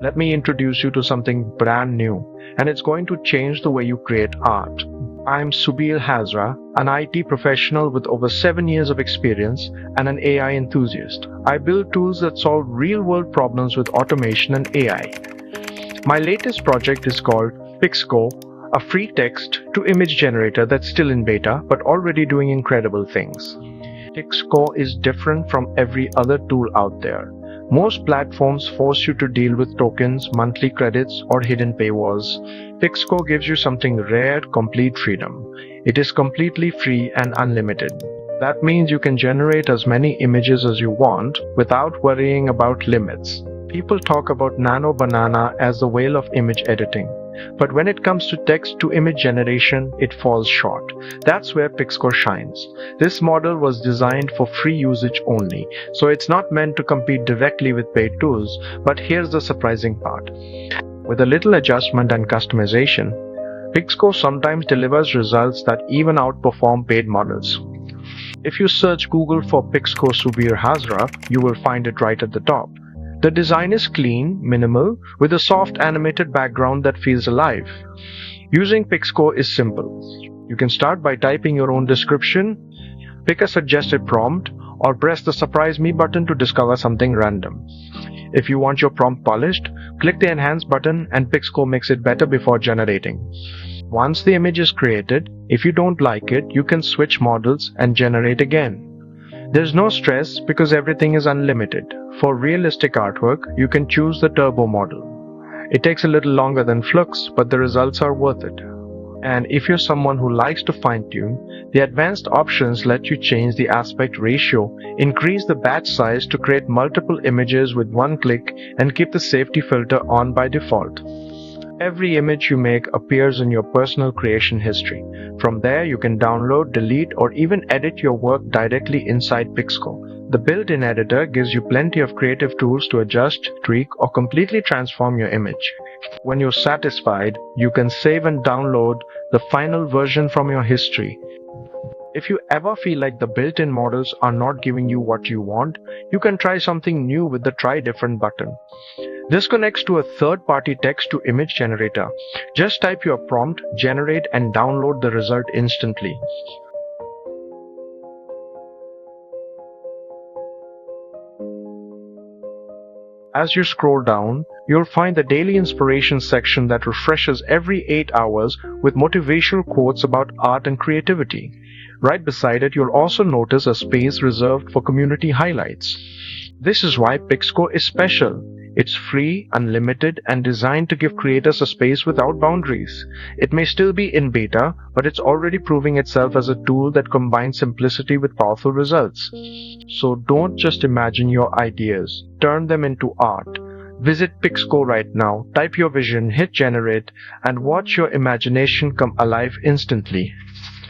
Let me introduce you to something brand new, and it's going to change the way you create art. I'm Subir Hazra, an IT professional with over 7 years of experience and an AI enthusiast. I build tools that solve real-world problems with automation and AI. My latest project is called Pixqo, a free text-to-image generator that's still in beta but already doing incredible things. Pixqo is different from every other tool out there. Most platforms force you to deal with tokens, monthly credits, or hidden paywalls. Pixqo gives you something rare, complete freedom. It is completely free and unlimited. That means you can generate as many images as you want without worrying about limits. People talk about Nano Banana as the whale of image editing. But when it comes to text-to-image generation, it falls short. That's where Pixqo shines. This model was designed for free usage only, so it's not meant to compete directly with paid tools. But here's the surprising part. With a little adjustment and customization, Pixqo sometimes delivers results that even outperform paid models. If you search Google for Pixqo Subir Hazra, you will find it right at the top. The design is clean, minimal, with a soft animated background that feels alive. Using Pixqo is simple. You can start by typing your own description, pick a suggested prompt, or press the Surprise Me button to discover something random. If you want your prompt polished, click the Enhance button and Pixqo makes it better before generating. Once the image is created, if you don't like it, you can switch models and generate again. There's no stress because everything is unlimited. For realistic artwork, you can choose the turbo model. It takes a little longer than Flux, but the results are worth it. And if you're someone who likes to fine-tune, the advanced options let you change the aspect ratio, increase the batch size to create multiple images with one click, and keep the safety filter on by default. Every image you make appears in your personal creation history. From there, you can download, delete, or even edit your work directly inside Pixqo. The built-in editor gives you plenty of creative tools to adjust, tweak, or completely transform your image. When you're satisfied, you can save and download the final version from your history. If you ever feel like the built-in models are not giving you what you want, you can try something new with the Try Different button. This connects to a third-party text-to-image generator. Just type your prompt, generate, and download the result instantly. As you scroll down, you'll find the Daily Inspiration section that refreshes every 8 hours with motivational quotes about art and creativity. Right beside it, you'll also notice a space reserved for community highlights. This is why Pixqo is special. It's free, unlimited, and designed to give creators a space without boundaries. It may still be in beta, but it's already proving itself as a tool that combines simplicity with powerful results. So don't just imagine your ideas, turn them into art. Visit Pixqo right now, type your vision, hit generate, and watch your imagination come alive instantly.